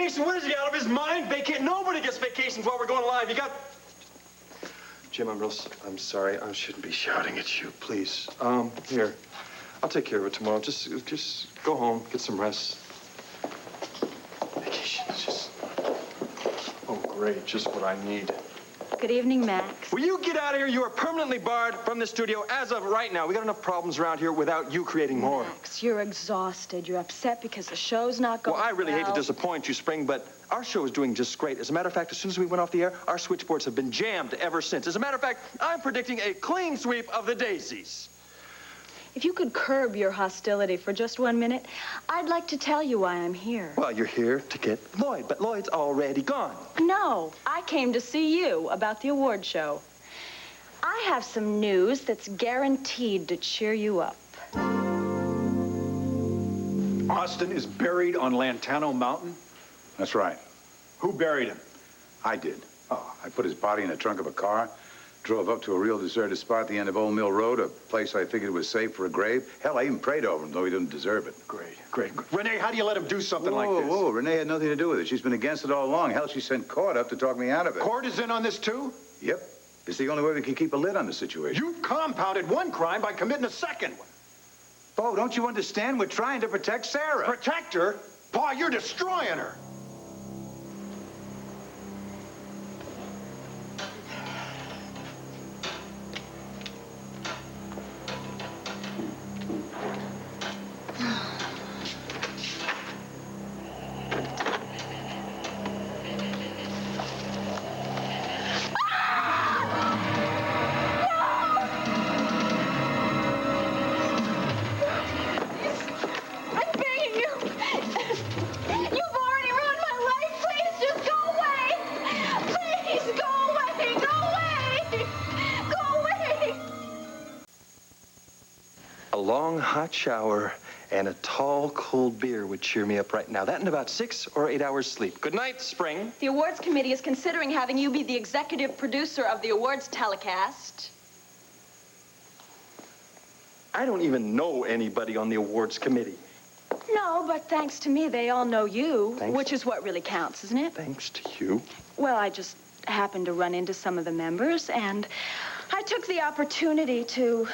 Vacation? What is he, out of his mind? Nobody gets vacations while we're going live. You got... Jim, I'm sorry. I shouldn't be shouting at you. Please. Here. I'll take care of it tomorrow. Just go home, get some rest. Vacation is just... Oh, great. Just what I need. Good evening, Max. Will you get out of here? You are permanently barred from the studio as of right now. We got enough problems around here without you creating more. Max, you're exhausted. You're upset because the show's not going well. I really hate to disappoint you, Spring, but our show is doing just great. As a matter of fact, as soon as we went off the air, our switchboards have been jammed ever since. As a matter of fact, I'm predicting a clean sweep of the daisies. If you could curb your hostility for just 1 minute, I'd like to tell you why I'm here. Well, you're here to get Lloyd, but Lloyd's already gone. No, I came to see you about the award show. I have some news that's guaranteed to cheer you up. Austin is buried on Lantano Mountain? That's right. Who buried him? I did. Oh, I put his body in the trunk of a car, drove up to a real deserted spot at the end of Old Mill Road, a place I figured was safe for a grave. Hell, I even prayed over him, though he didn't deserve it. Great. Renee, how do you let him do something like this? Whoa, Renee had nothing to do with it. She's been against it all along. Hell, she sent Court up to talk me out of it. Court is in on this, too? Yep. It's the only way we can keep a lid on the situation. You compounded one crime by committing a second one. Bo, don't you understand? We're trying to protect Sarah. Protect her? Pa, you're destroying her. A long, hot shower and a tall, cold beer would cheer me up right now. That and about 6 or 8 hours sleep. Good night, Spring. The awards committee is considering having you be the executive producer of the awards telecast. I don't even know anybody on the awards committee. No, but thanks to me, they all know you, Thanks. which is what really counts, isn't it? Thanks to you. Well, I just happened to run into some of the members, and I took the opportunity to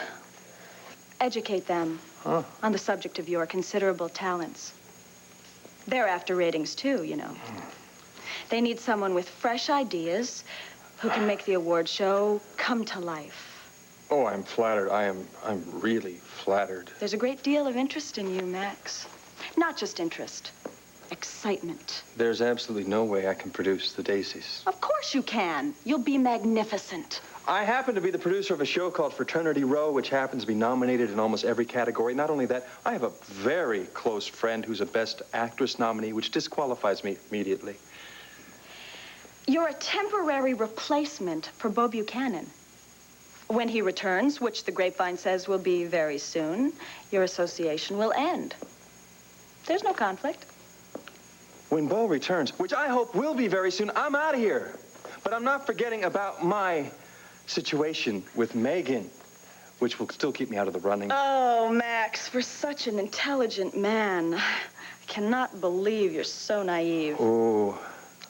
educate them on the subject of your considerable talents. They're after ratings, too, you know. They need someone with fresh ideas who can make the award show come to life. Oh, I'm flattered. I'm really flattered. There's a great deal of interest in you, Max. Not just interest, excitement. There's absolutely no way I can produce the daisies. Of course you can. You'll be magnificent. I happen to be the producer of a show called Fraternity Row, which happens to be nominated in almost every category. Not only that, I have a very close friend who's a Best Actress nominee, which disqualifies me immediately. You're a temporary replacement for Bo Buchanan. When he returns, which the grapevine says will be very soon, your association will end. There's no conflict. When Bo returns, which I hope will be very soon, I'm out of here. But I'm not forgetting about my situation with Megan, which will still keep me out of the running. Oh, Max, for such an intelligent man, I cannot believe you're so naive. Oh.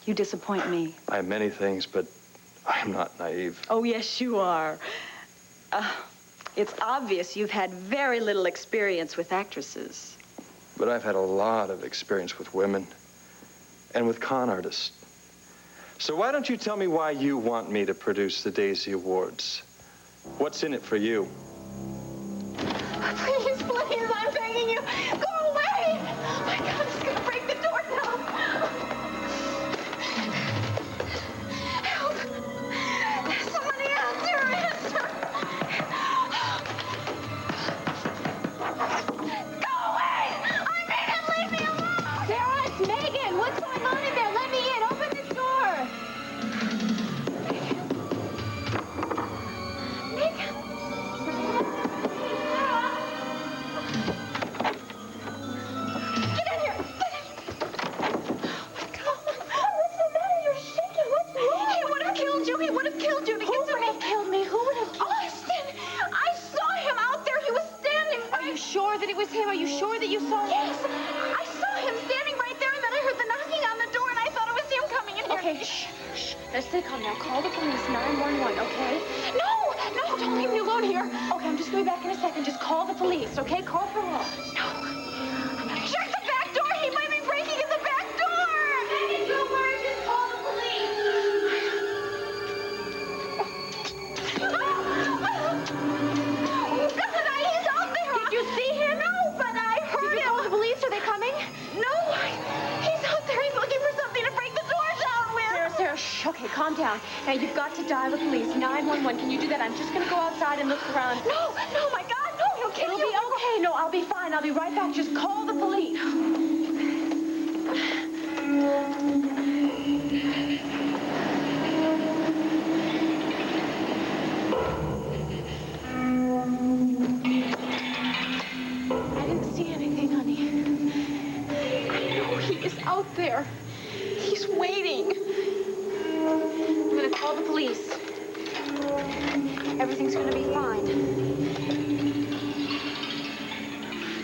You disappoint me. I have many things, but I'm not naive. Oh, yes, you are. It's obvious you've had very little experience with actresses. But I've had a lot of experience with women and with con artists. So why don't you tell me why you want me to produce the Daisy Awards? What's in it for you? Please, please, I'm begging you. Go away! Oh, my God, it's going to break the door down. Help! There's somebody out there. Go away! I mean it, leave me alone! Sarah, it's Megan. What's going on in there? Let me in. Open this door. Megan. Shh, shh. Now stay calm now. Call the police, 911, okay? No, no, don't leave me alone here. Okay, I'm just going to be back in a second. Just call the police, okay? Call for help. No. Shut the back door. He might be breaking in the back door. Megan, don't worry. Just call the police. He's out there. Did you see him? No, but I heard him. Did you call the police? Are they coming? No. He's out there. He's looking for something to break the door down with. Sarah, shh. Okay, calm down. Now, you've got to dial the police. 911. Can you do that? I'm just going to go outside and look around. No, my God. No, he'll kill you. It'll be okay. No, I'll be fine. I'll be right back. Just call the police. Out there. He's waiting. I'm going to call the police. Everything's going to be fine.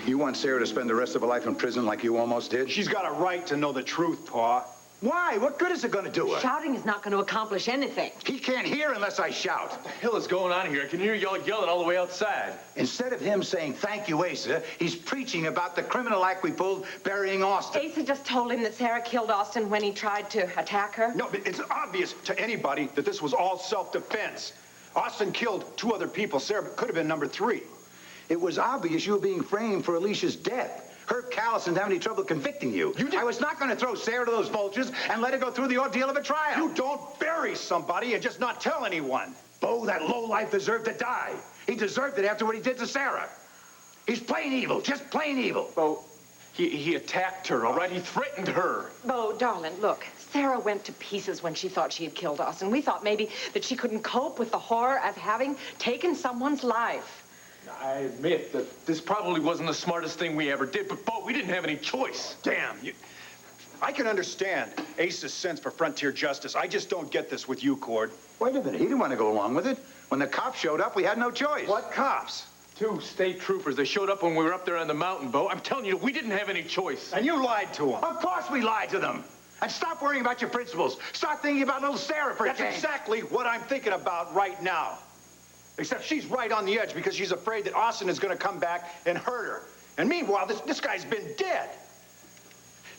You want Sarah to spend the rest of her life in prison like you almost did? She's got a right to know the truth, Pa. Why? What good is it going to do her? Shouting is not going to accomplish anything. He can't hear unless I shout. What the hell is going on here? I can hear y'all yelling all the way outside. Instead of him saying, thank you, Asa, he's preaching about the criminal act we pulled burying Austin. Asa just told him that Sarah killed Austin when he tried to attack her. No, but it's obvious to anybody that this was all self-defense. Austin killed 2 other people. Sarah could have been number 3. It was obvious you were being framed for Alicia's death. Herb Callison's having any trouble convicting you. I was not going to throw Sarah to those vultures and let her go through the ordeal of a trial. You don't bury somebody and just not tell anyone. Bo, that lowlife deserved to die. He deserved it after what he did to Sarah. He's plain evil, just plain evil. Bo, he attacked her, all right? He threatened her. Bo, darling, look. Sarah went to pieces when she thought she had killed Austin. We thought maybe that she couldn't cope with the horror of having taken someone's life. I admit that this probably wasn't the smartest thing we ever did, but, Bo, we didn't have any choice. Damn, I can understand Ace's sense for frontier justice. I just don't get this with you, Cord. Wait a minute, he didn't want to go along with it. When the cops showed up, we had no choice. What cops? 2 state troopers. They showed up when we were up there on the mountain, Bo. I'm telling you, we didn't have any choice. And you lied to them. Of course we lied to them. And stop worrying about your principles. Start thinking about little Sarah for a That's change. exactly what I'm thinking about right now. Except she's right on the edge because she's afraid that Austin is going to come back and hurt her. And meanwhile, this guy's been dead.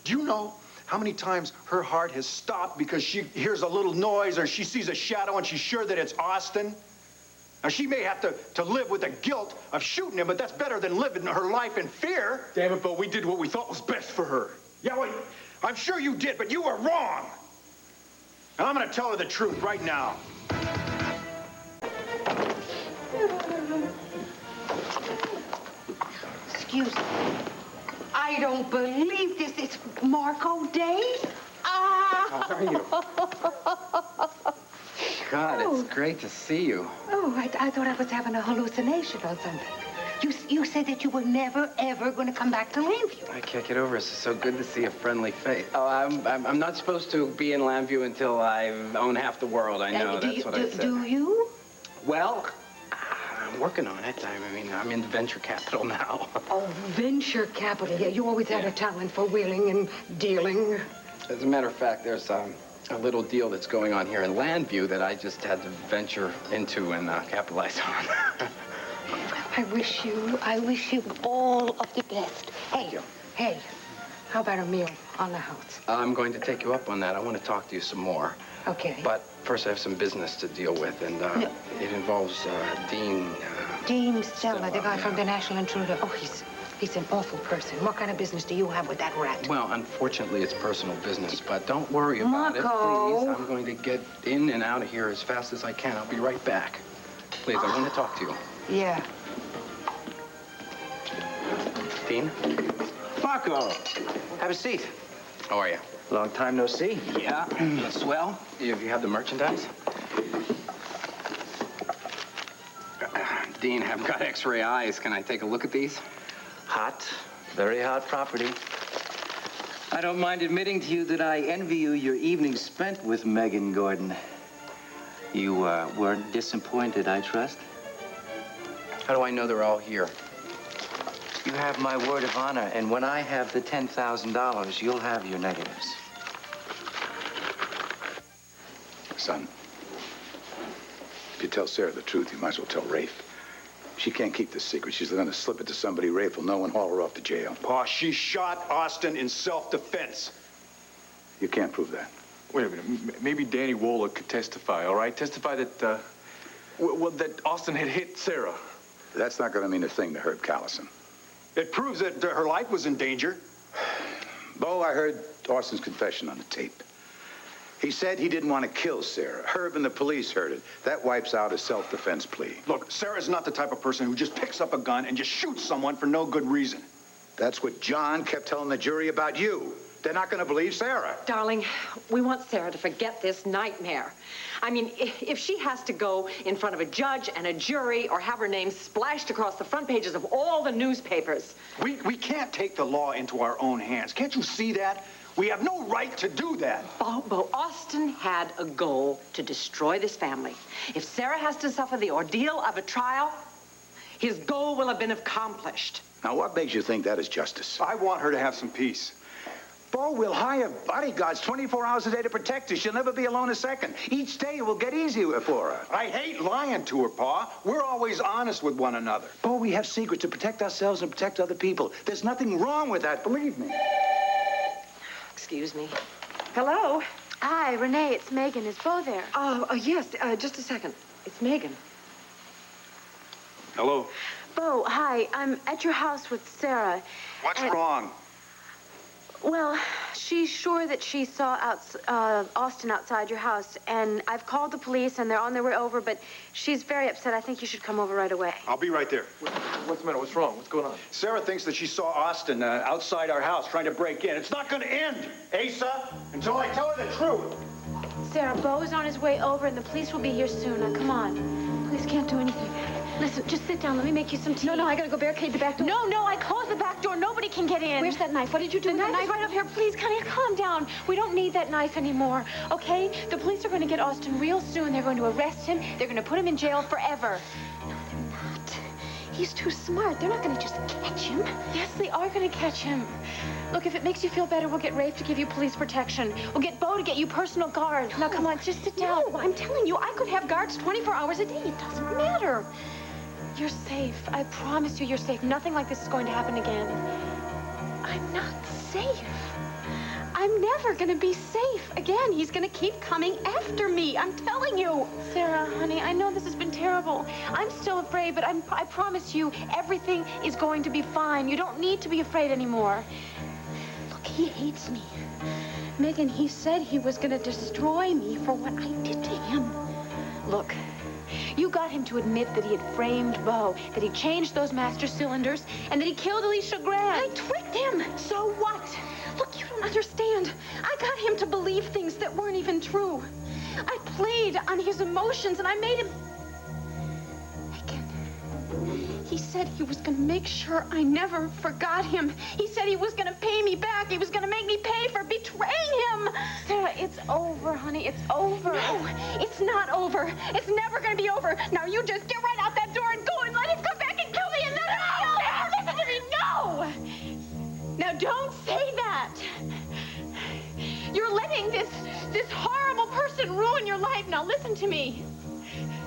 Do you know how many times her heart has stopped because she hears a little noise or she sees a shadow and she's sure that it's Austin? Now, she may have to live with the guilt of shooting him, but that's better than living her life in fear. Damn it, Bo, we did what we thought was best for her. Yeah, well, I'm sure you did, but you were wrong. And I'm going to tell her the truth right now. Excuse me. I don't believe this. It's Marco Day. How are you? God, it's great to see you. Oh, I thought I was having a hallucination or something. You said that you were never, ever going to come back to Llanview. I can't get over it. It's so good to see a friendly face. Oh, I'm not supposed to be in Llanview until I own half the world. I know, that's what I said. Do you? Well, I'm working on it. I mean, I'm in venture capital now. Oh, venture capital. Yeah, you always had a talent for wheeling and dealing. As a matter of fact, there's a little deal that's going on here in Llanview that I just had to venture into and capitalize on. I wish you all of the best. Hey, how about a meal on the house? I'm going to take you up on that. I want to talk to you some more. Okay. But first, I have some business to deal with, and it involves Dean. Dean Stella, the guy from the National Intruder. Oh, he's an awful person. What kind of business do you have with that rat? Well, unfortunately, it's personal business, but don't worry about it, Marco. please. I'm going to get in and out of here as fast as I can. I'll be right back. Please, I want to talk to you. Yeah. Dean? Marco, have a seat. How are you? Long time no see. Yeah, swell. You have the merchandise? Dean, I've got X-ray eyes. Can I take a look at these? Hot, very hot property. I don't mind admitting to you that I envy you your evening spent with Megan Gordon. You weren't disappointed, I trust? How do I know they're all here? You have my word of honor, and when I have the $10,000, you'll have your negatives. Son, if you tell Sarah the truth, you might as well tell Rafe. She can't keep this secret. She's going to slip it to somebody. Rafe will know and haul her off to jail. Pa, she shot Austin in self-defense. You can't prove that. Wait a minute. Maybe Danny Wola could testify, all right? Testify that, that Austin had hit Sarah. That's not going to mean a thing to Herb Callison. It proves that her life was in danger. Bo, I heard Austin's confession on the tape. He said he didn't want to kill Sarah. Herb and the police heard it. That wipes out his self-defense plea. Look, Sarah's not the type of person who just picks up a gun and just shoots someone for no good reason. That's what John kept telling the jury about you. They're not going to believe Sarah. Darling, we want Sarah to forget this nightmare. I mean, if she has to go in front of a judge and a jury or have her name splashed across the front pages of all the newspapers. We can't take the law into our own hands. Can't you see that? We have no right to do that. Bo, Austin had a goal to destroy this family. If Sarah has to suffer the ordeal of a trial, his goal will have been accomplished. Now, what makes you think that is justice? I want her to have some peace. Bo, we'll hire bodyguards 24 hours a day to protect her. She'll never be alone a second. Each day will get easier for her. I hate lying to her, Pa. We're always honest with one another. Bo, we have secrets to protect ourselves and protect other people. There's nothing wrong with that, believe me. Excuse me. Hello? Hi, Renee, it's Megan. Is Bo there? Yes, just a second. It's Megan. Hello. Bo, hi. I'm at your house with Sarah. What's wrong? Well, she's sure that she saw Austin outside your house, and I've called the police, and they're on their way over, but she's very upset. I think you should come over right away. I'll be right there. What's the matter? What's wrong? What's going on? Sarah thinks that she saw Austin outside our house trying to break in. It's not going to end, Asa, until I tell her the truth. Sarah, Bo's on his way over, and the police will be here soon. Now, come on. Police can't do anything. Listen, just sit down. Let me make you some tea. No, I gotta go barricade the back door. No, I closed the back door. Nobody can get in. Where's that knife? What did you do The with the knife is right up here. Please, Connie, calm down. We don't need that knife anymore, okay? The police are going to get Austin real soon. They're going to arrest him. They're going to put him in jail forever. No, they're not. He's too smart. They're not gonna just catch him. Yes, they are going to catch him. Look, if it makes you feel better, we'll get Rafe to give you police protection. We'll get Bo to get you personal guards. Now, come on, just sit down. No, I'm telling you, I could have guards 24 hours a day. It doesn't matter. You're safe. I promise you, you're safe. Nothing like this is going to happen again. I'm not safe. I'm never gonna be safe again. He's gonna keep coming after me. I'm telling you. Sarah, honey, I know this has been terrible. I'm still afraid, but I promise you, everything is going to be fine. You don't need to be afraid anymore. Look, he hates me. Megan, he said he was gonna destroy me for what I did to him. Look, you got him to admit that he had framed Bo, that he changed those master cylinders, and that he killed Alicia Grant. I tricked him. So what? Look, you don't understand. I got him to believe things that weren't even true. I played on his emotions, and I made him... Megan, he said he was going to make sure I never forgot him. He said he was going to pay me back. He was going to make me pay for betraying him. Sarah, it's over, honey. It's over. No, it's not over. It's never going to be over. Now you just get right out that door and go and let him come back and kill me, and then it'll be over. Listen to me. No! Now, don't say that. You're letting this horrible person ruin your life. Now, listen to me.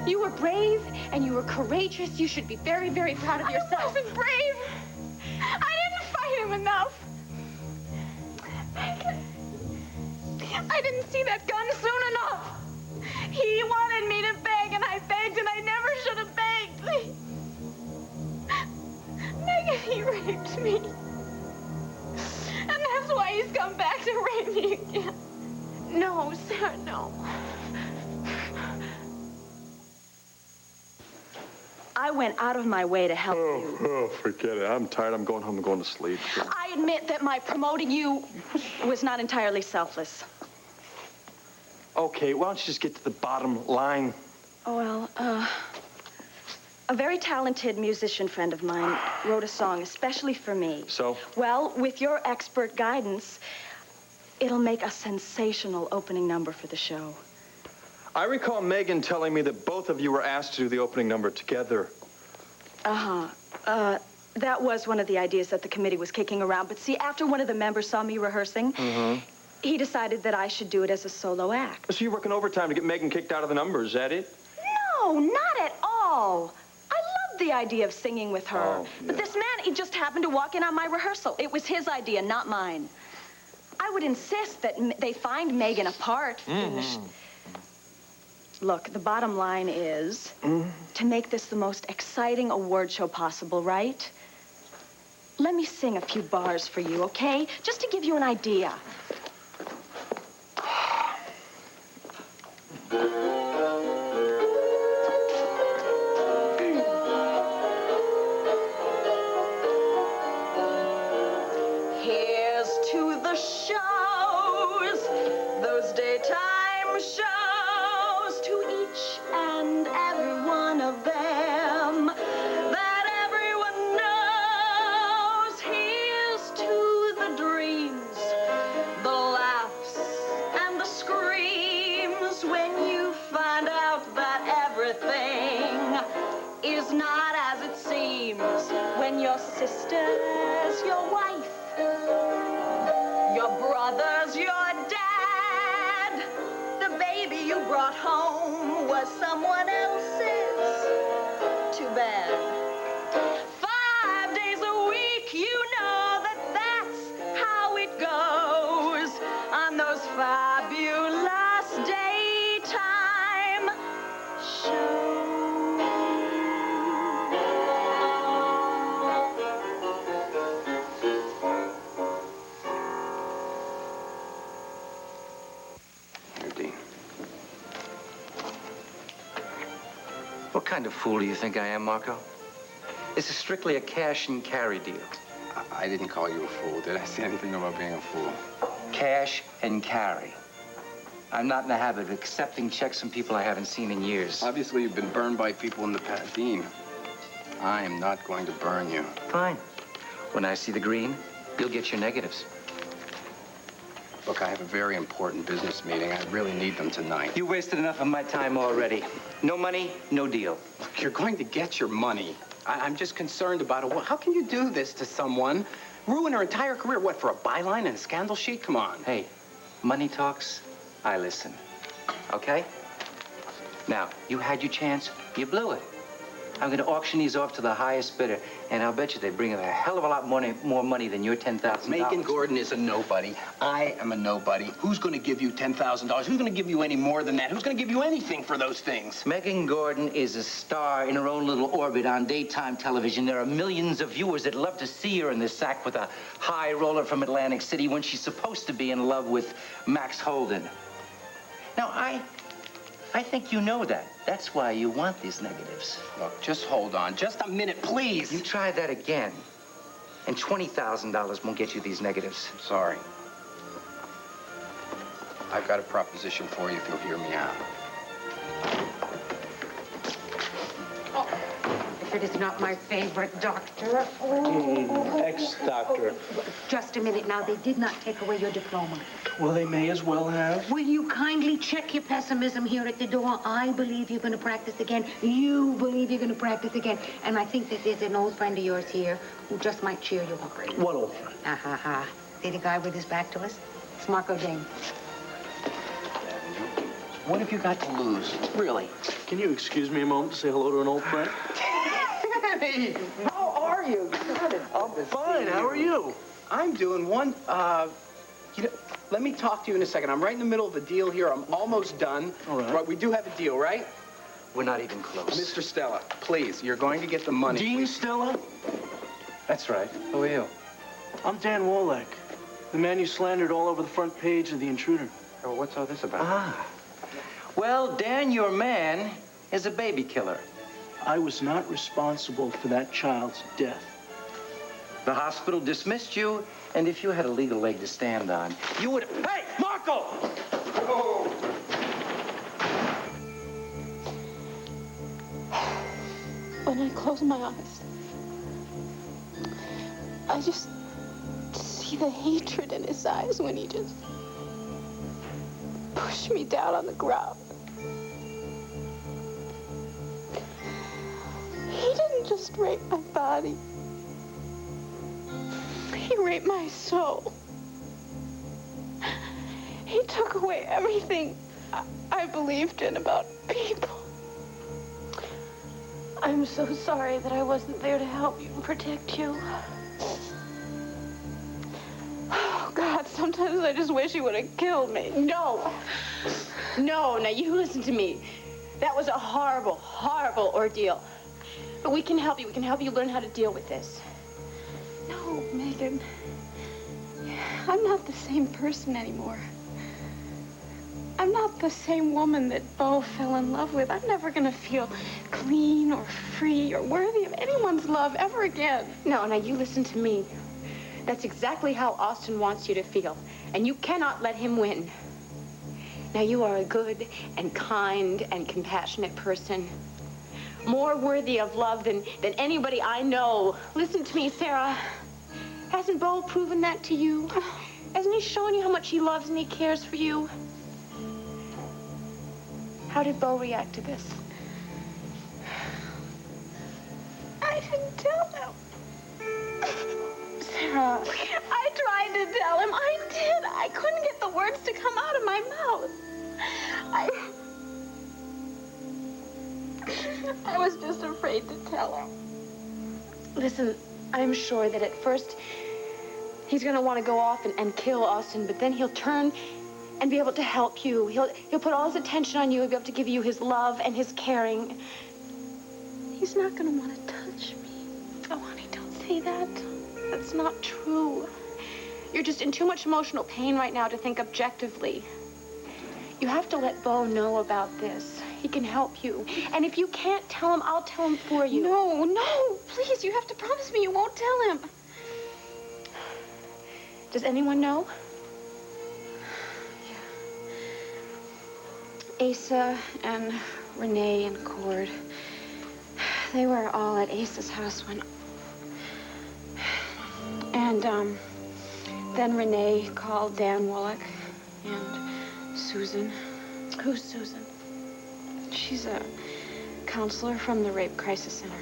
You were brave and you were courageous. You should be very, very proud of yourself. I wasn't brave. I didn't fight him enough. I didn't see that gun soon enough. He wanted me to beg, and I begged, and I never should have begged. Megan, he raped me. And that's why he's come back to rape me again. No, Sarah, no. I went out of my way to help you. Oh, forget it. I'm tired. I'm going home and going to sleep. I admit that my promoting you was not entirely selfless. Okay, why don't you just get to the bottom line? Oh, well, a very talented musician friend of mine wrote a song especially for me. So? Well, with your expert guidance, it'll make a sensational opening number for the show. I recall Megan telling me that both of you were asked to do the opening number together. That was one of the ideas that the committee was kicking around. But see, after one of the members saw me rehearsing, He decided that I should do it as a solo act. So you're working overtime to get Megan kicked out of the number, is that it? No, not at all. I loved the idea of singing with her. Oh, But yeah. this man, he just happened to walk in on my rehearsal. It was his idea, not mine. I would insist that they find Megan a part. Look, the bottom line is to make this the most exciting award show possible, right? Let me sing a few bars for you, okay? Just to give you an idea. Here's to the shows, those daytime shows, to each and every one of them that everyone knows. Here's to the dreams, the laughs, and the screams when you find out that everything is not as it seems. When your sister's your wife, your brother's your dad, the baby you brought home was someone else's. Too bad. 5 days a week, you know that that's how it goes on those fabulous daytime shows. Here, Dean. What kind of fool do you think I am, Marco? This is strictly a cash and carry deal. I didn't call you a fool. Did I say anything about being a fool? Cash and carry. I'm not in the habit of accepting checks from people I haven't seen in years. Obviously, you've been burned by people in the past. Dean, I am not going to burn you. Fine. When I see the green, you'll get your negatives. Look, I have a very important business meeting. I really need them tonight. You wasted enough of my time already. No money, no deal. Look, you're going to get your money. I'm just concerned about it. How can you do this to someone? Ruin her entire career, what, for a byline and a scandal sheet? Come on. Hey, money talks, I listen. Okay? Now, you had your chance, you blew it. I'm going to auction these off to the highest bidder, and I'll bet you they bring in a hell of a lot more money than your $10,000. Megan Gordon is a nobody. I am a nobody. Who's going to give you $10,000? Who's going to give you any more than that? Who's going to give you anything for those things? Megan Gordon is a star in her own little orbit on daytime television. There are millions of viewers that love to see her in the sack with a high roller from Atlantic City when she's supposed to be in love with Max Holden. Now, I think you know that. That's why you want these negatives. Look, just hold on. Just a minute, please. You try that again, and $20,000 won't get you these negatives. Sorry. I've got a proposition for you if you'll hear me out. If it is not my favorite doctor. Ex-doctor. Just a minute now. They did not take away your diploma. Well, they may as well have. Will you kindly check your pessimism here at the door? I believe you're going to practice again. You believe you're going to practice again. And I think that there's an old friend of yours here who just might cheer you up. What old friend? Ha ha ha. See the guy with his back to us? It's Marco Dane. What have you got to lose? Really? Can you excuse me a moment to say hello to an old friend? Hey, how are you? I'm fine. How are you? I'm doing one. Let me talk to you in a second. I'm right in the middle of a deal here. I'm almost done. All right. We do have a deal, right? We're not even close. Mr. Stella, please, you're going to get the money. Dean Stella? That's right. Who are you? I'm Dan Wolak, the man you slandered all over the front page of The Intruder. Oh, what's all this about? Ah. Well, Dan, your man, is a baby killer. I was not responsible for that child's death. The hospital dismissed you, and if you had a legal leg to stand on, you would... Hey, Marco! When I close my eyes, I just see the hatred in his eyes when he just pushed me down on the ground. He didn't just rape my body. He raped my soul. He took away everything I believed in about people. I'm so sorry that I wasn't there to help you and protect you. Oh, God, sometimes I just wish he would have killed me. No. No, now you listen to me. That was a horrible, horrible ordeal. But we can help you. We can help you learn how to deal with this. No, Megan. I'm not the same person anymore. I'm not the same woman that Beau fell in love with. I'm never gonna feel clean or free or worthy of anyone's love ever again. No, now you listen to me. That's exactly how Austin wants you to feel. And you cannot let him win. Now, you are a good and kind and compassionate person. More worthy of love than anybody I know. Listen to me, Sarah. Hasn't Beau proven that to you? Hasn't he shown you how much he loves and he cares for you? How did Beau react to this? I didn't tell him. Sarah, I tried to tell him. I did. I couldn't get the words to come out of my mouth. I was just afraid to tell him. Listen, I'm sure that at first he's going to want to go off and kill Austin, but then he'll turn and be able to help you. He'll put all his attention on you. He'll be able to give you his love and his caring. He's not going to want to touch me. Oh, honey, don't say that. That's not true. You're just in too much emotional pain right now to think objectively. You have to let Beau know about this. He can help you. And if you can't tell him, I'll tell him for you. No, please, you have to promise me you won't tell him. Does anyone know? Asa and Renee and Cord, they were all at Asa's house when... And, then Renee called Dan Wallach and Susan. Who's Susan? She's a counselor from the Rape Crisis Center.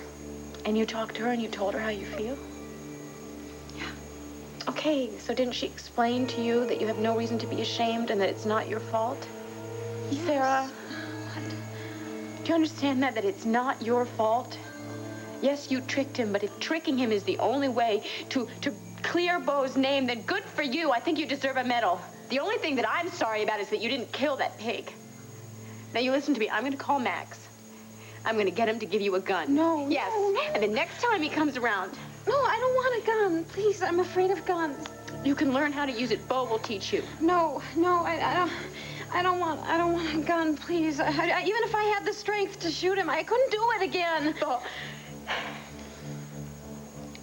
And you talked to her and you told her how you feel? Yeah. Okay, so didn't she explain to you that you have no reason to be ashamed and that it's not your fault? Yes. Sarah, do you understand that it's not your fault? Yes, you tricked him, but if tricking him is the only way to clear Beau's name, then good for you. I think you deserve a medal. The only thing that I'm sorry about is that you didn't kill that pig. Now, you listen to me. I'm going to call Max. I'm going to get him to give you a gun. No, yes. No. And the next time he comes around... No, I don't want a gun. Please, I'm afraid of guns. You can learn how to use it. Beau will teach you. No, I don't want a gun, please. Even if I had the strength to shoot him, I couldn't do it again. Beau.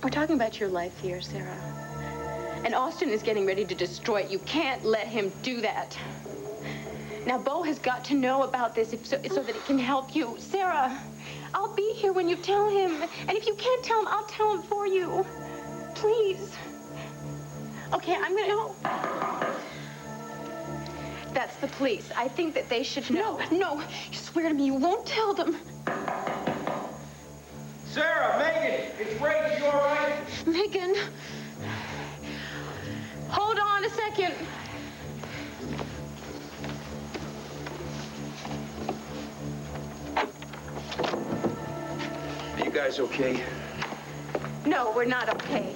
We're talking about your life here, Sarah. And Austin is getting ready to destroy it. You can't let him do that. Now, Beau has got to know about this so that it can help you. Sarah, I'll be here when you tell him. And if you can't tell him, I'll tell him for you. Please. Okay, I'm gonna... No. That's the police. I think that they should know. No. You swear to me you won't tell them. Sarah, Megan, it's Ray. You all right? Megan. Hold on a second. Are you guys okay? No, we're not okay.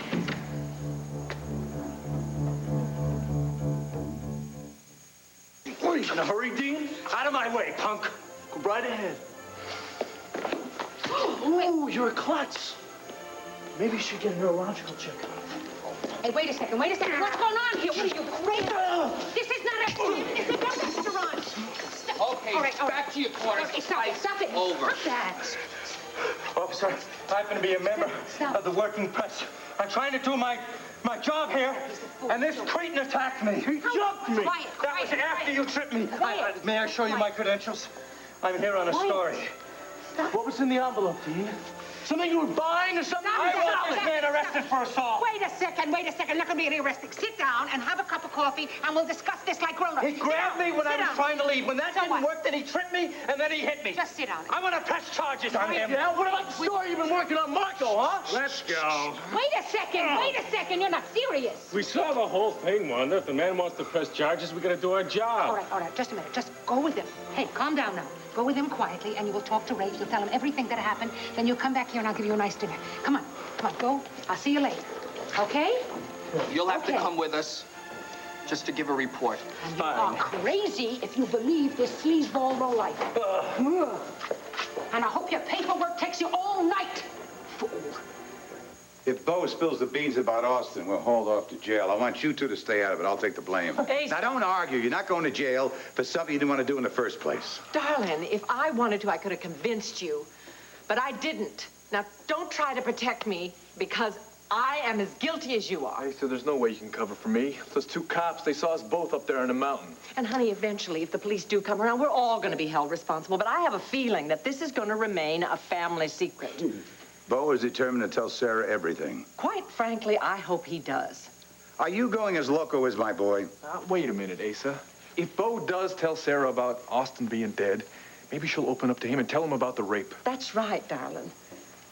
What, are you in a hurry, Dean? Out of my way, punk. Go right ahead. Oh, you're a klutz. Maybe you should get a neurological checkup. Hey, wait a second. What's going on here? What are you, crazy? This is not a... This is not a restaurant. Stop. Okay, All right. back to your quarters. Okay, stop it. Over. Stop that. Officer, I happen to be a member of the working press. I'm trying to do my job here, and this cretin attacked me. He jumped me. Quiet, That was after you tripped me. May I show you my credentials? I'm here on a story. What was in the envelope, Dean? Something you were buying or something? I want this man arrested for assault. Wait a second. Not gonna be any arrested. Sit down and have a cup of coffee, and we'll discuss this like grown-ups. He grabbed me when I was trying to leave. When that didn't work, then he tripped me, and then he hit me. Just sit down. I want to press charges on him. Yeah? What about the story you've been working on Marco, huh? Let's go. Wait a second. You're not serious. We saw the whole thing, Wanda. If the man wants to press charges, we gotta do our job. All right. Just a minute. Just go with him. Hey, calm down now. Go with him quietly, and you will talk to Rafe. You'll tell him everything that happened. Then you'll come back here, and I'll give you a nice dinner. Come on, go. I'll see you later. Okay? You'll have to come with us just to give a report. And you are crazy if you believe this sleazeball lowlife. And I hope your paperwork takes you all night, fool. If Bo spills the beans about Austin, we'll haul off to jail. I want you two to stay out of it. I'll take the blame. Now, don't argue. You're not going to jail for something you didn't want to do in the first place. Darling, if I wanted to, I could have convinced you. But I didn't. Now, don't try to protect me, because I am as guilty as you are. Hey, so there's no way you can cover for me. Those two cops, they saw us both up there on the mountain. And, honey, eventually, if the police do come around, we're all going to be held responsible. But I have a feeling that this is going to remain a family secret. Bo is determined to tell Sarah everything. Quite frankly, I hope he does. Are you going as loco as my boy? Wait a minute, Asa. If Bo does tell Sarah about Austin being dead, maybe she'll open up to him and tell him about the rape. That's right, darling.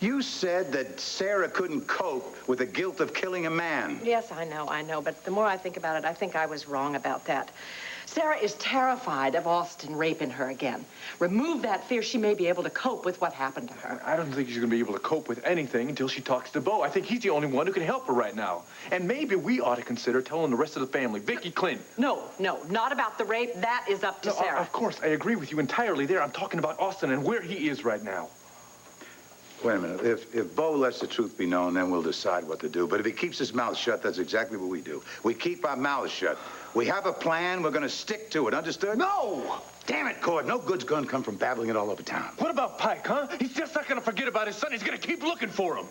You said that Sarah couldn't cope with the guilt of killing a man. Yes, I know. But the more I think about it, I think I was wrong about that. Sarah is terrified of Austin raping her again. Remove that fear, she may be able to cope with what happened to her. I don't think she's going to be able to cope with anything until she talks to Bo. I think he's the only one who can help her right now. And maybe we ought to consider telling the rest of the family, Vicky, Clint. No, not about the rape. That is up to Sarah. Of course, I agree with you entirely there. I'm talking about Austin and where he is right now. Wait a minute. If Bo lets the truth be known, then we'll decide what to do. But if he keeps his mouth shut, that's exactly what we do. We keep our mouths shut. We have a plan. We're going to stick to it. Understood? No! Damn it, Cord. No good's going to come from babbling it all over town. What about Pike, huh? He's just not going to forget about his son. He's going to keep looking for him.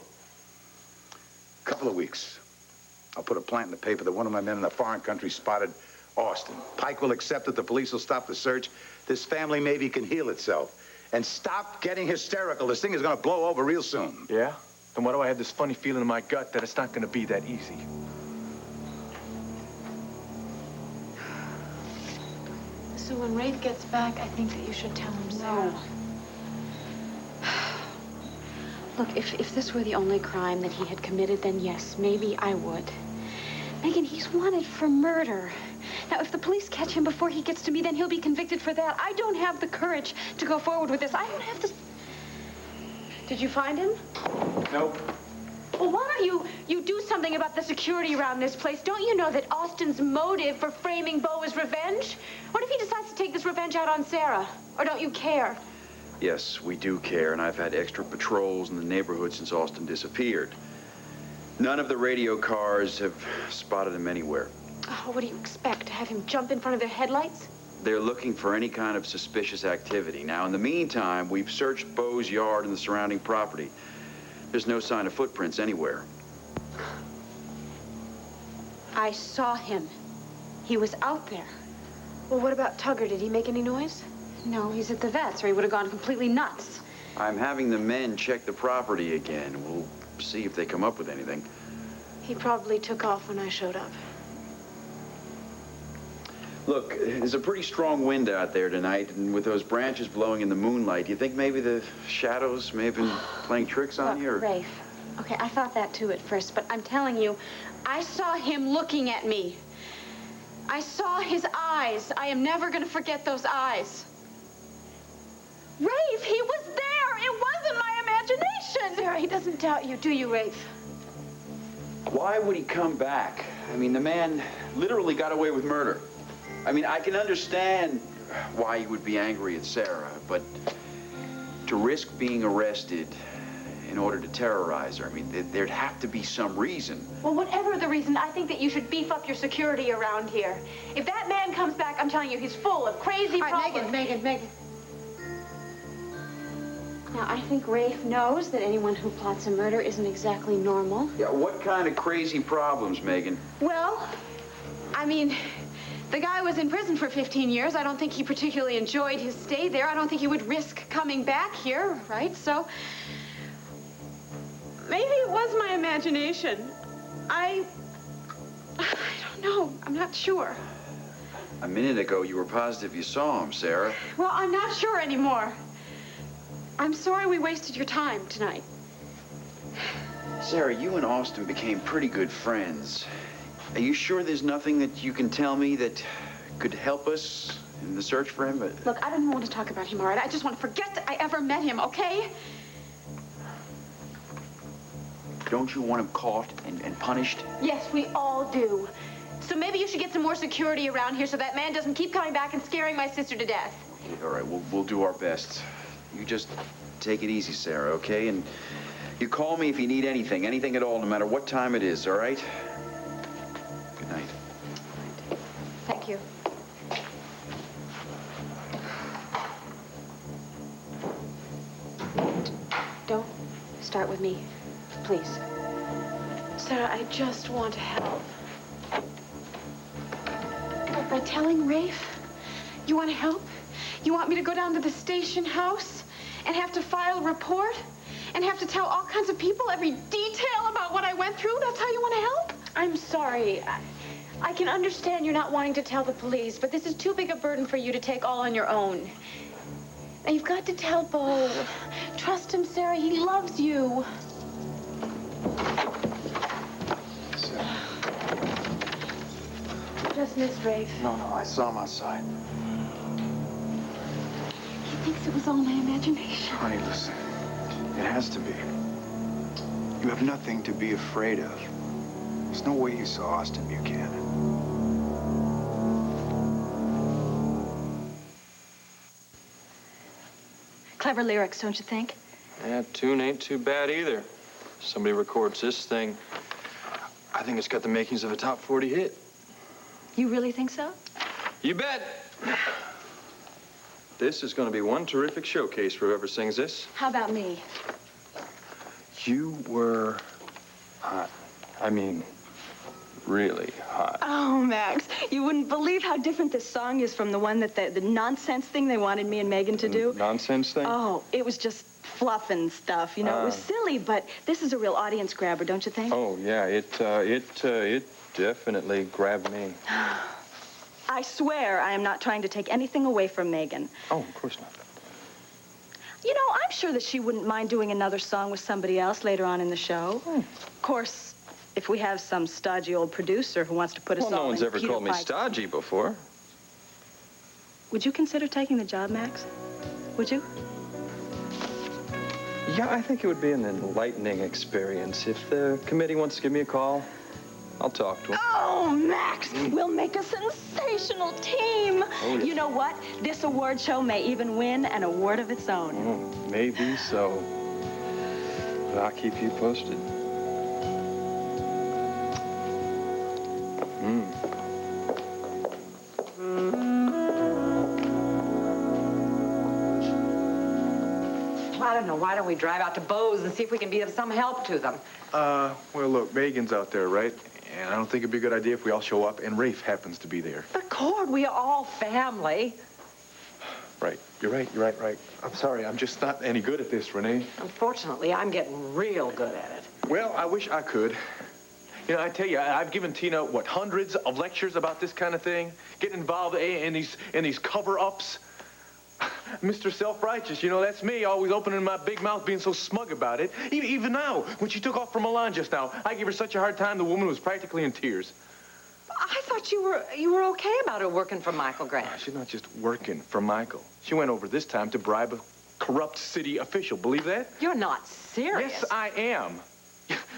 Couple of weeks. I'll put a plant in the paper that one of my men in a foreign country spotted Austin. Pike will accept it. The police will stop the search. This family maybe can heal itself. And stop getting hysterical. This thing is going to blow over real soon. Yeah? Then why do I have this funny feeling in my gut that it's not going to be that easy? So when Rafe gets back, I think that you should tell him Sarah. Look, if this were the only crime that he had committed, then yes, maybe I would. Megan, he's wanted for murder. Now, if the police catch him before he gets to me, then he'll be convicted for that. I don't have the courage to go forward with this. I don't have the... Did you find him? Nope. Well, why don't you do something about the security around this place? Don't you know that Austin's motive for framing Bo is revenge? What if he decides to take this revenge out on Sarah? Or don't you care? Yes, we do care, and I've had extra patrols in the neighborhood since Austin disappeared. None of the radio cars have spotted him anywhere. Oh, what do you expect? To have him jump in front of their headlights? They're looking for any kind of suspicious activity. Now, in the meantime, we've searched Bo's yard and the surrounding property. There's no sign of footprints anywhere. I saw him. He was out there. Well, what about Tugger? Did he make any noise? No, he's at the vet's, or he would have gone completely nuts. I'm having the men check the property again. We'll see if they come up with anything. He probably took off when I showed up. Look, there's a pretty strong wind out there tonight, and with those branches blowing in the moonlight, do you think maybe the shadows may have been playing tricks on you? Rafe. Okay, I thought that too at first, but I'm telling you, I saw him looking at me. I saw his eyes. I am never going to forget those eyes. Rafe, he was there. It wasn't my imagination. Sarah, he doesn't doubt you, do you, Rafe? Why would he come back? I mean, the man literally got away with murder. I mean, I can understand why he would be angry at Sarah, but to risk being arrested in order to terrorize her, I mean, there'd have to be some reason. Well, whatever the reason, I think that you should beef up your security around here. If that man comes back, I'm telling you, he's full of crazy problems. Megan. Now, I think Rafe knows that anyone who plots a murder isn't exactly normal. Yeah, what kind of crazy problems, Megan? Well, I mean, the guy was in prison for 15 years. I don't think he particularly enjoyed his stay there. I don't think he would risk coming back here, right? So, Maybe it was my imagination. I don't know. I'm not sure. A minute ago, you were positive you saw him, Sarah. Well, I'm not sure anymore. I'm sorry we wasted your time tonight. Sarah, you and Austin became pretty good friends. Are you sure there's nothing that you can tell me that could help us in the search for him? Look, I don't even want to talk about him, all right? I just want to forget that I ever met him, okay? Don't you want him caught and punished? Yes, we all do. So maybe you should get some more security around here so that man doesn't keep coming back and scaring my sister to death. All right, we'll do our best. You just take it easy, Sarah, okay? And you call me if you need anything at all, no matter what time it is, all right? Good night. Thank you. Don't start with me, please. Sarah, I just want to help. But by telling Rafe, you want to help? You want me to go down to the station house and have to file a report and have to tell all kinds of people every detail about what I went through? That's how you want to help? I'm sorry. I can understand you're not wanting to tell the police, but this is too big a burden for you to take all on your own. Now, you've got to tell Bo. Trust him, Sarah. He loves you. Just missed Rafe. No, I saw him outside. He thinks it was all my imagination. Honey, listen. It has to be. You have nothing to be afraid of. There's no way you saw Austin Buchanan. Clever lyrics, don't you think? That tune ain't too bad either. Somebody records this thing. I think it's got the makings of a top 40 hit. You really think so? You bet. This is going to be one terrific showcase for whoever sings this. How about me? You were hot. I mean, really hot. Oh, Max, you wouldn't believe how different this song is from the one that the nonsense thing they wanted me and Megan to do. Nonsense thing? Oh, it was just fluff and stuff. You know, it was silly, but this is a real audience grabber, don't you think? Oh, yeah, it definitely grabbed me. I swear I am not trying to take anything away from Megan. Oh, of course not. You know, I'm sure that she wouldn't mind doing another song with somebody else later on in the show. Of course, if we have some stodgy old producer who wants to put us all in no one's ever Peter called me Pike. stodgy before. Would you consider taking the job, Max? Would you? Yeah, I think it would be an enlightening experience. If the committee wants to give me a call, I'll talk to him. Oh, Max, we'll make a sensational team. Oh, yeah. You know what? This award show may even win an award of its own. Oh, maybe so. But I'll keep you posted. I don't know. Why don't we drive out to Bo's and see if we can be of some help to them? Well, look, Megan's out there, right? And I don't think it'd be a good idea if we all show up and Rafe happens to be there. The Cord, we are all family. Right. You're right. I'm sorry. I'm just not any good at this, Renee. Unfortunately, I'm getting real good at it. Well, I wish I could. You know, I tell you, I've given Tina, hundreds of lectures about this kind of thing, getting involved in these cover-ups. Mr. Self-Righteous, you know, that's me, always opening my big mouth, being so smug about it. Even now, when she took off from Milan just now, I gave her such a hard time, the woman was practically in tears. I thought you were okay about her working for Michael Grant. She's not just working for Michael. She went over this time to bribe a corrupt city official. Believe that? You're not serious. Yes, I am.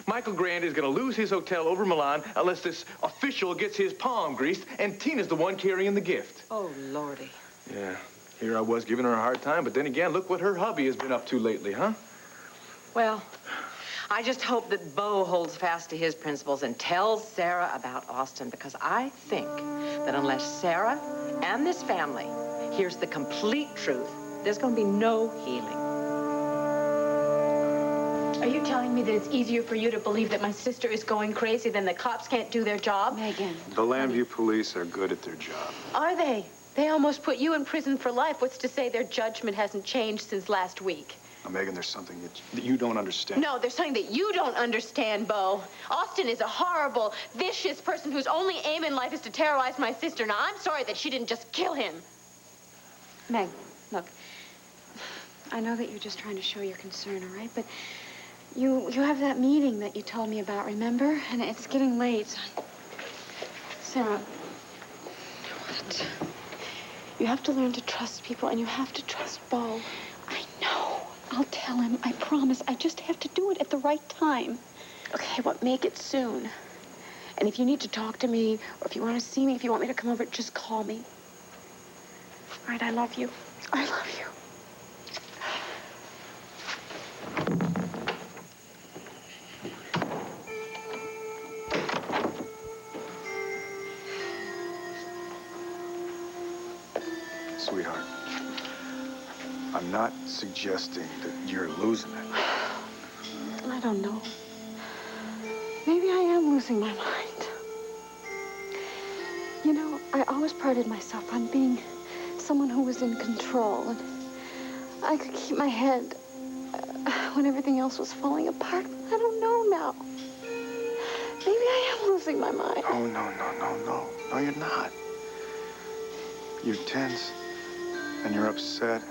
Michael Grant is going to lose his hotel over Milan unless this official gets his palm greased, and Tina's the one carrying the gift. Oh, Lordy. Yeah. Here I was giving her a hard time, but then again, look what her hubby has been up to lately, huh? Well, I just hope that Bo holds fast to his principles and tells Sarah about Austin, because I think that unless Sarah and this family hears the complete truth, there's going to be no healing. Are you telling me that it's easier for you to believe that my sister is going crazy than the cops can't do their job? Megan. The Llanview police are good at their job. Are they? They almost put you in prison for life. What's to say their judgment hasn't changed since last week? Now, Megan, there's something that you don't understand. No, there's something that you don't understand, Bo. Austin is a horrible, vicious person whose only aim in life is to terrorize my sister. Now, I'm sorry that she didn't just kill him. Meg, look, I know that you're just trying to show your concern, all right? But you have that meeting that you told me about, remember? And it's getting late. Sarah, what? You have to learn to trust people, and you have to trust Bo. I know. I'll tell him. I promise. I just have to do it at the right time. Okay, well, make it soon. And if you need to talk to me, or if you want to see me, if you want me to come over, just call me. All right, I love you. I love you. Sweetheart, I'm not suggesting that you're losing it. I don't know. Maybe I am losing my mind. You know, I always prided myself on being someone who was in control, and I could keep my head when everything else was falling apart. I don't know now. Maybe I am losing my mind. Oh, no. No, you're not. You're tense, and you're upset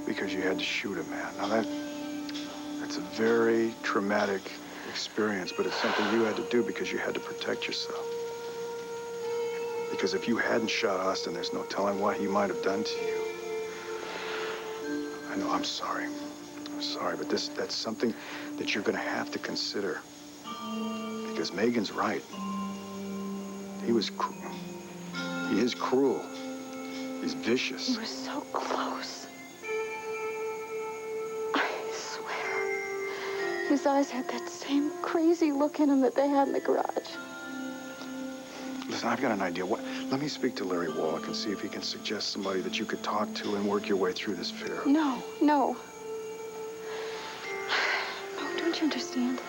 because you had to shoot a man. Now, that's a very traumatic experience, but it's something you had to do because you had to protect yourself. Because if you hadn't shot Austin, there's no telling what he might have done to you. I know, I'm sorry. I'm sorry, but that's something that you're going to have to consider. Because Megan's right. He was cruel. He is cruel. He's vicious. He was so close. I swear. His eyes had that same crazy look in them that they had in the garage. Listen, I've got an idea. Let me speak to Larry Wallach and see if he can suggest somebody that you could talk to and work your way through this fear. No. No, don't you understand?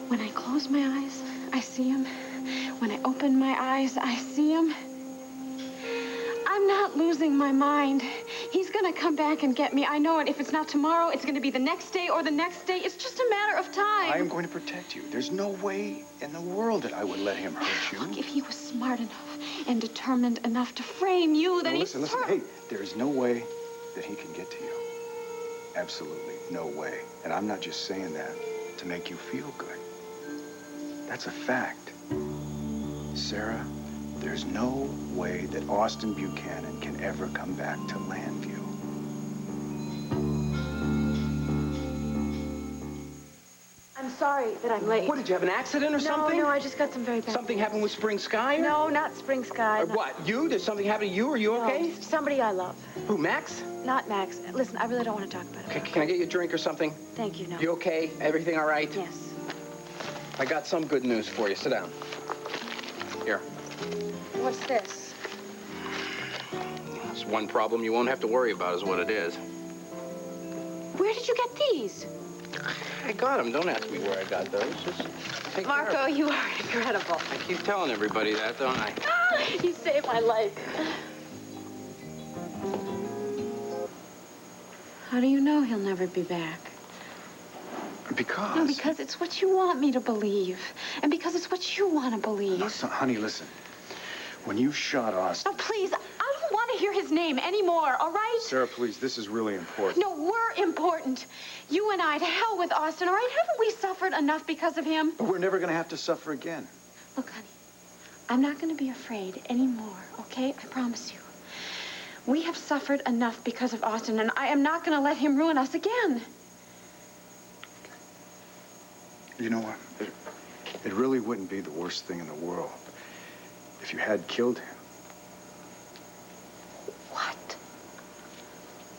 When I close my eyes, I see him. When I open my eyes, I see him. I'm not losing my mind. He's gonna come back and get me. I know it. If it's not tomorrow, it's gonna be the next day or the next day. It's just a matter of time. I am going to protect you. There's no way in the world that I would let him hurt you. Look, if he was smart enough and determined enough to frame you, then listen. Hey, there is no way that he can get to you. Absolutely no way. And I'm not just saying that to make you feel good. That's a fact. Sarah, there's no way that Austin Buchanan can ever come back to Llanview. I'm sorry that I'm late. What, did you have an accident or something? No, I just got some very bad Something news. happened with Spring Sky? No, not Spring Sky. What, you? Did something happen to you? Are you okay? No, somebody I love. Who, Max? Not Max. Listen, I really don't want to talk about it. Okay, can I get you a drink or something? Thank you, no. You okay? Everything all right? Yes. I got some good news for you. Sit down. Here. What's this? That's one problem you won't have to worry about is what it is. Where did you get these? I got them. Don't ask me where I got those. Just take Marco, care of them. you are incredible. I keep telling everybody that, don't I? You saved my life. How do you know he'll never be back? Because... No, because it's what you want me to believe. And because it's what you want to believe. No, honey, listen. When you shot Austin... No, please, I don't want to hear his name anymore, all right? Sarah, please, this is really important. No, we're important. You and I, to hell with Austin, all right? Haven't we suffered enough because of him? But we're never going to have to suffer again. Look, honey, I'm not going to be afraid anymore, okay? I promise you. We have suffered enough because of Austin, and I am not going to let him ruin us again. You know what? It really wouldn't be the worst thing in the world if you had killed him. What?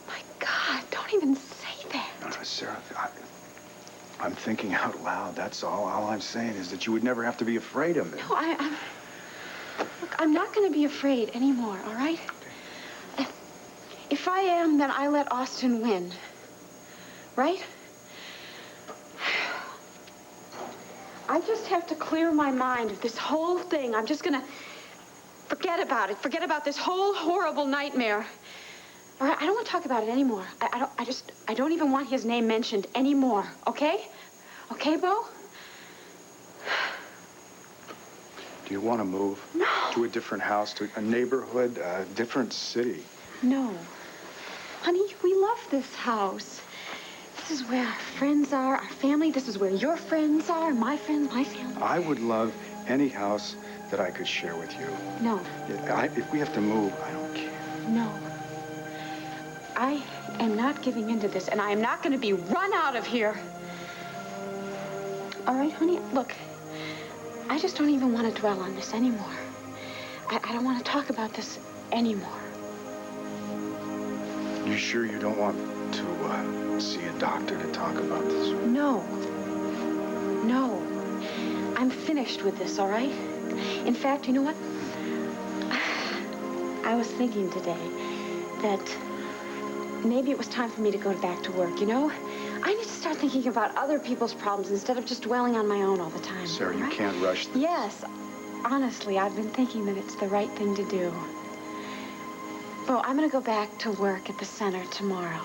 My God, don't even say that. No, Sarah, I'm thinking out loud, that's all. All I'm saying is that you would never have to be afraid of it. No, Look, I'm not going to be afraid anymore, all right? Okay. If I am, then I let Austin win. Right? I just have to clear my mind of this whole thing. I'm just gonna Forget about it. Forget about this whole horrible nightmare. All right, I don't want to talk about it anymore. I don't even want his name mentioned anymore, okay? Okay, Bo? Do you want to move? No. To a different house, to a neighborhood, a different city? No. Honey, we love this house. This is where our friends are, our family. This is where your friends are, my friends, my family. I would love any house that I could share with you. No. If we have to move, I don't care. No. I am not giving in to this, and I am not going to be run out of here. All right, honey? Look, I just don't even want to dwell on this anymore. I don't want to talk about this anymore. You sure you don't want to see a doctor to talk about this? No. No. I'm finished with this, all right? In fact, you know what? I was thinking today that maybe it was time for me to go back to work, you know? I need to start thinking about other people's problems instead of just dwelling on my own all the time. Sarah, you right? can't rush this. Yes. Honestly, I've been thinking that it's the right thing to do. Bo, I'm going to go back to work at the center tomorrow.